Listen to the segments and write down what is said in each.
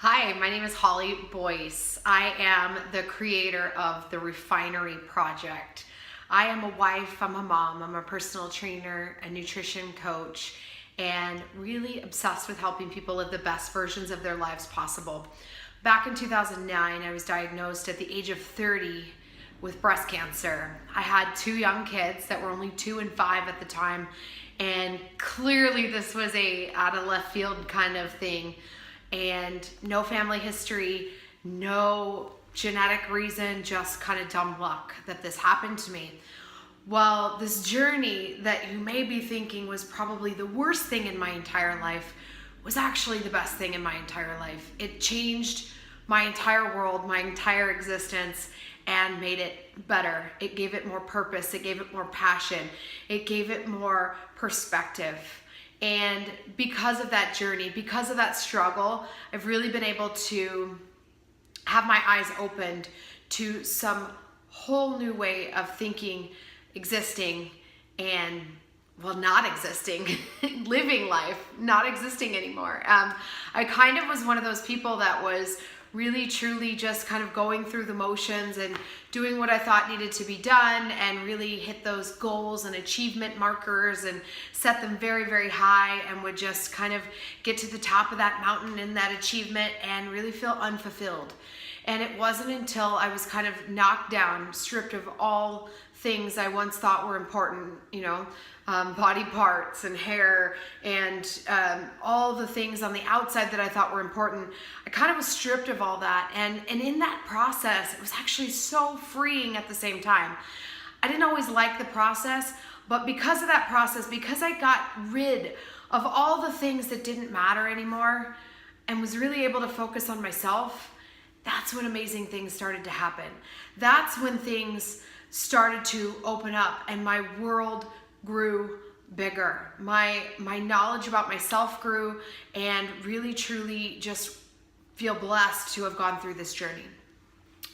Hi, my name is Holly Boyce. I am the creator of the Refinery project. I am a wife, I'm a mom, I'm a personal trainer, a nutrition coach, and really obsessed with helping people live the best versions of their lives possible. Back in 2009, I was diagnosed at the age of 30 with breast cancer. I had two young kids that were only 2 and 5 at the time, and clearly this was a out of left field kind of thing. And no family history, no genetic reason, just kind of dumb luck that this happened to me. Well, this journey that you may be thinking was probably the worst thing in my entire life was actually the best thing in my entire life. It changed my entire world, my entire existence, and made it better. It gave it more purpose, it gave it more passion, it gave it more perspective. And because of that journey, because of that struggle, I've really been able to have my eyes opened to some whole new way of thinking, existing, and not existing, living life, not existing anymore. I kind of was one of those people that was really truly just kind of going through the motions and doing what I thought needed to be done, and really hit those goals and achievement markers and set them very, very high, and would just kind of get to the top of that mountain in that achievement and really feel unfulfilled. And it wasn't until I was kind of knocked down, stripped of all things I once thought were important, body parts and hair and all the things on the outside that I thought were important. I kind of was stripped of all that. And in that process, it was actually so freeing at the same time. I didn't always like the process, but because of that process, because I got rid of all the things that didn't matter anymore and was really able to focus on myself, that's when amazing things started to happen. That's when things started to open up and my world grew bigger. My knowledge about myself grew, and really truly just feel blessed to have gone through this journey.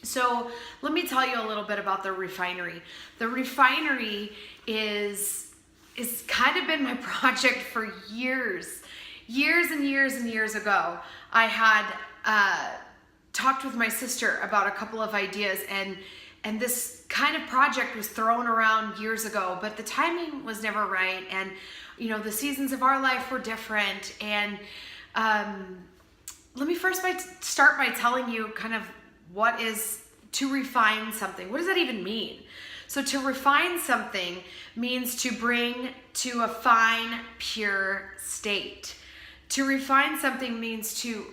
So let me tell you a little bit about the Refinery. The Refinery is kind of been my project for years and years ago. I had talked with my sister about a couple of ideas, and this kind of project was thrown around years ago, but the timing was never right, and the seasons of our life were different. And let me first start by telling you kind of what is to refine something. What does that even mean? So to refine something means to bring to a fine, pure state. To refine something means to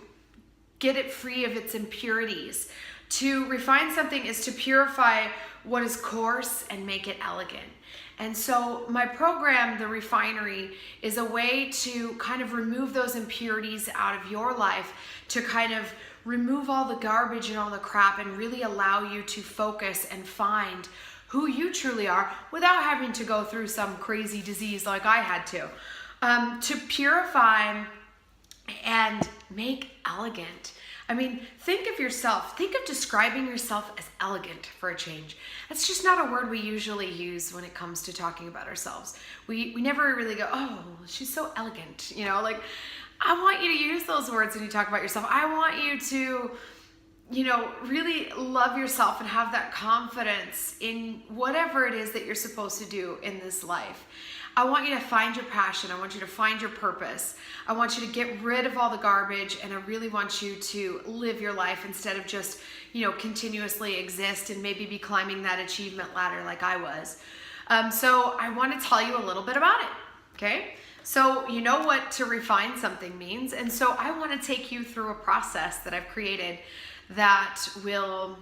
get it free of its impurities. To refine something is to purify what is coarse and make it elegant. And so my program, The Refinery, is a way to kind of remove those impurities out of your life, to kind of remove all the garbage and all the crap, and really allow you to focus and find who you truly are without having to go through some crazy disease like I had to purify and make elegant. I mean, think of yourself, think of describing yourself as elegant for a change. That's just not a word we usually use when it comes to talking about ourselves. We never really go, oh, she's so elegant. I want you to use those words when you talk about yourself. I want you to, really love yourself and have that confidence in whatever it is that you're supposed to do in this life. I want you to find your passion. I want you to find your purpose. I want you to get rid of all the garbage, and I really want you to live your life instead of just, continuously exist and maybe be climbing that achievement ladder like I was. So I want to tell you a little bit about it, okay? So you know what to refine something means, and so I want to take you through a process that I've created that will,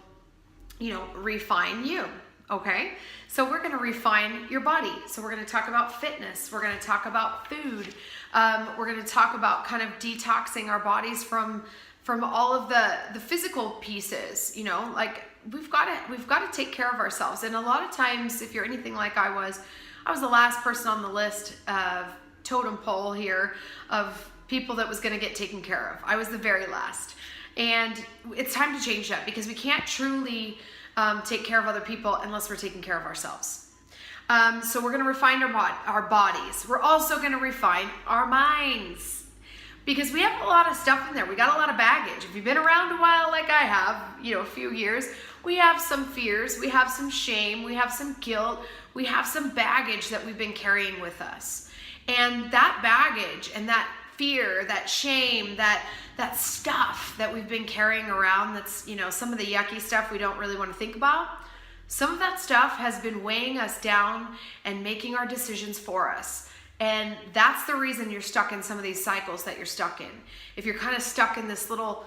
refine you. Okay, so we're going to refine your body. So we're going to talk about fitness. We're going to talk about food. We're going to talk about kind of detoxing our bodies from all of the physical pieces. We've got to take care of ourselves. And a lot of times, if you're anything like I was the last person on the list of totem pole here of people that was going to get taken care of. I was the very last, and it's time to change that, because we can't truly take care of other people unless we're taking care of ourselves. So we're going to refine our bodies. We're also going to refine our minds. because we have a lot of stuff in there. We got a lot of baggage. If you've been around a while like I have, a few years, we have some fears, we have some shame, we have some guilt, we have some baggage that we've been carrying with us. And that baggage and that fear, that shame, that stuff that we've been carrying around, that's, some of the yucky stuff we don't really want to think about, some of that stuff has been weighing us down and making our decisions for us. And that's the reason you're stuck in some of these cycles that you're stuck in. If you're kind of stuck in this little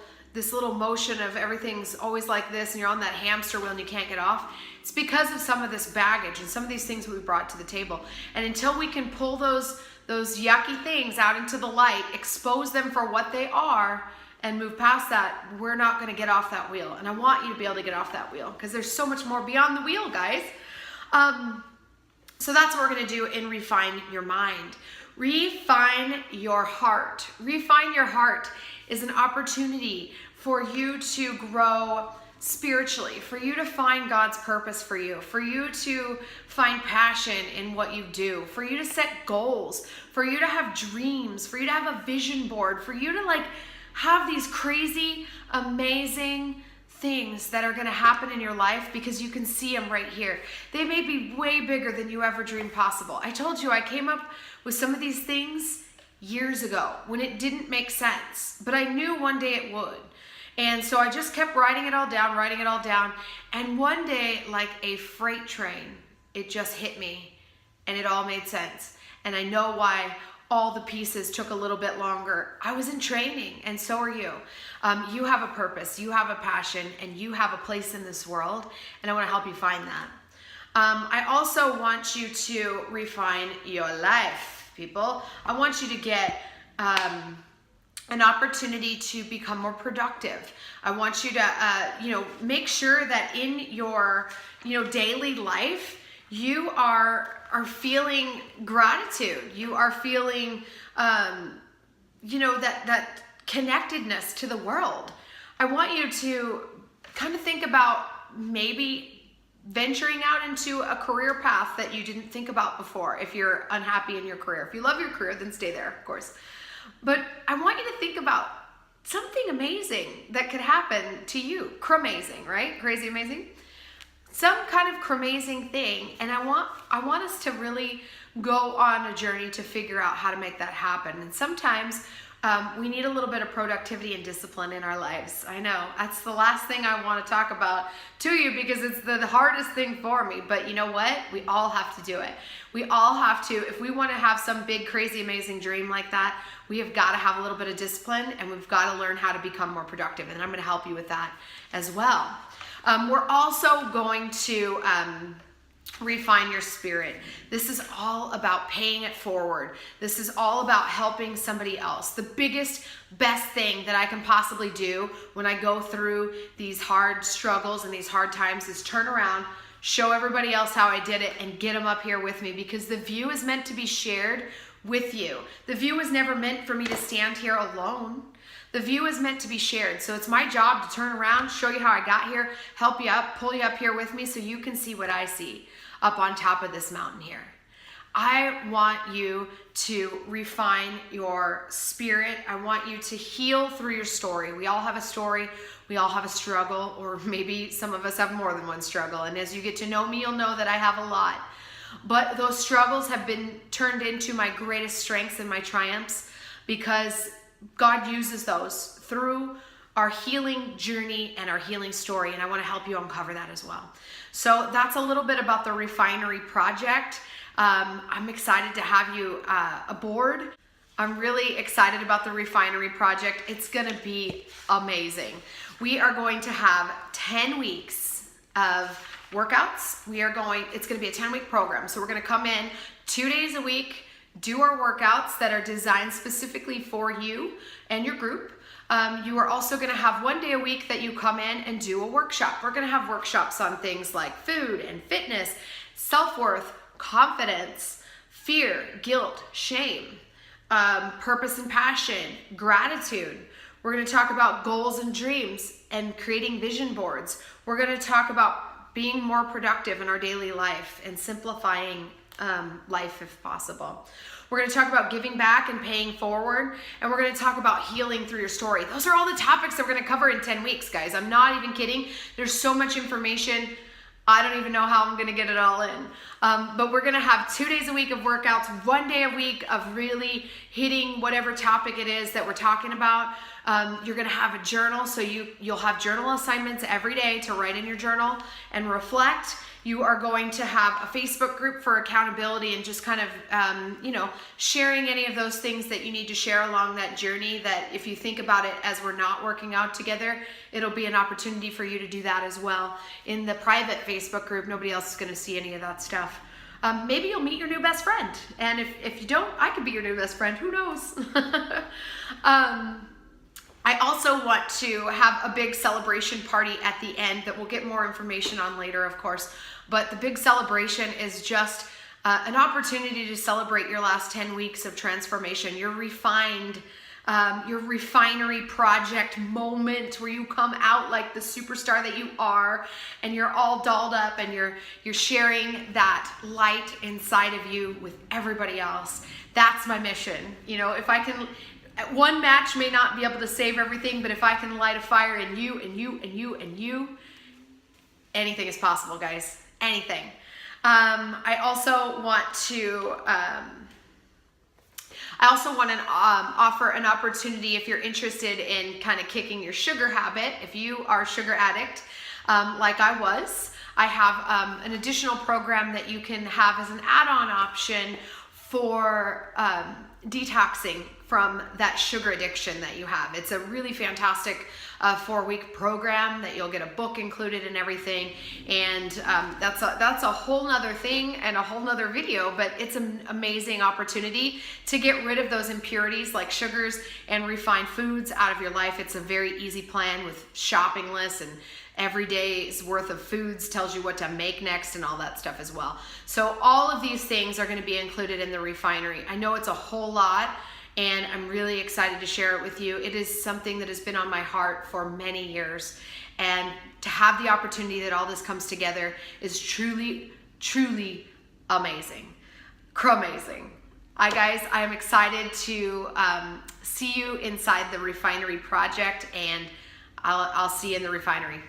motion of everything's always like this and you're on that hamster wheel and you can't get off, it's because of some of this baggage and some of these things we brought to the table. And until we can pull those yucky things out into the light, expose them for what they are, and move past that, we're not going to get off that wheel. And I want you to be able to get off that wheel because there's so much more beyond the wheel, guys. So that's what we're going to do in Refine Your Mind. Refine your heart. Refine your heart is an opportunity for you to grow spiritually, for you to find God's purpose for you to find passion in what you do, for you to set goals, for you to have dreams, for you to have a vision board, for you to have these crazy, amazing things that are going to happen in your life because you can see them right here. They may be way bigger than you ever dreamed possible. I told you I came up with some of these things years ago when it didn't make sense, but I knew one day it would. And so I just kept writing it all down. And one day, like a freight train, it just hit me and it all made sense. And I know why all the pieces took a little bit longer. I was in training, and so are you. You have a purpose, you have a passion, and you have a place in this world, and I want to help you find that. I also want you to refine your life, people. I want you to get an opportunity to become more productive. I want you to, make sure that in your, daily life, you are feeling gratitude. You are feeling, that connectedness to the world. I want you to kind of think about maybe venturing out into a career path that you didn't think about before if you're unhappy in your career. If you love your career, then stay there, of course. But I want you to think about something amazing that could happen to you. Cramazing, right? Crazy amazing? Some kind of cramazing thing. And I want us to really go on a journey to figure out how to make that happen. And sometimes we need a little bit of productivity and discipline in our lives. I know, that's the last thing I want to talk about to you because it's the hardest thing for me. But you know what? We all have to do it. We all have to. If we want to have some big, crazy, amazing dream like that, we have got to have a little bit of discipline and we've got to learn how to become more productive. And I'm going to help you with that as well. We're also going to refine your spirit. This is all about paying it forward. This is all about helping somebody else. The biggest, best thing that I can possibly do when I go through these hard struggles and these hard times is turn around, show everybody else how I did it, and get them up here with me, because the view is meant to be shared with you. The view was never meant for me to stand here alone. The view is meant to be shared. So it's my job to turn around, show you how I got here, help you up, pull you up here with me so you can see what I see up on top of this mountain here. I want you to refine your spirit. I want you to heal through your story. We all have a story. We all have a struggle, or maybe some of us have more than one struggle. And as you get to know me, you'll know that I have a lot. But those struggles have been turned into my greatest strengths and my triumphs because God uses those through our healing journey and our healing story. And I want to help you uncover that as well. So that's a little bit about the Refinery project. I'm excited to have you aboard. I'm really excited about the Refinery project. It's going to be amazing. We are going to have 10 weeks of workouts. It's going to be a 10-week program. So we're going to come in 2 days a week, do our workouts that are designed specifically for you and your group. You are also going to have 1 day a week that you come in and do a workshop. We're going to have workshops on things like food and fitness, self-worth, confidence, fear, guilt, shame, purpose and passion, gratitude. We're going to talk about goals and dreams and creating vision boards. We're going to talk about being more productive in our daily life and simplifying life if possible. We're going to talk about giving back and paying forward, and we're going to talk about healing through your story. Those are all the topics that we're going to cover in 10 weeks, guys. I'm not even kidding. There's so much information. I don't even know how I'm going to get it all in. But we're going to have 2 days a week of workouts, 1 day a week of really hitting whatever topic it is that we're talking about. You're going to have a journal, so you'll have journal assignments every day to write in your journal and reflect. You are going to have a Facebook group for accountability and just kind of, sharing any of those things that you need to share along that journey, that if you think about it as we're not working out together, it'll be an opportunity for you to do that as well. In the private Facebook group, nobody else is going to see any of that stuff. Maybe you'll meet your new best friend. And if you don't, I could be your new best friend. Who knows? I also want to have a big celebration party at the end that we'll get more information on later, of course. But the big celebration is just an opportunity to celebrate your last 10 weeks of transformation, your refinery project moment where you come out like the superstar that you are, and you're all dolled up and you're sharing that light inside of you with everybody else. That's my mission. If I can, one match may not be able to save everything, but if I can light a fire in you and you and you and you, anything is possible, guys. Anything. I also want to offer an opportunity if you're interested in kind of kicking your sugar habit. If you are a sugar addict, like I was, I have an additional program that you can have as an add-on option for detoxing from that sugar addiction that you have. It's a really fantastic 4-week program that you'll get a book included and everything. And that's a whole nother thing and a whole nother video, but it's an amazing opportunity to get rid of those impurities like sugars and refined foods out of your life. It's a very easy plan with shopping lists, and every day's worth of foods tells you what to make next and all that stuff as well. So all of these things are going to be included in the Refinery. I know it's a whole lot, and I'm really excited to share it with you. It is something that has been on my heart for many years, and to have the opportunity that all this comes together is truly, truly amazing. Amazing. Hi guys, I am excited to see you inside the Refinery project, and I'll see you in the Refinery.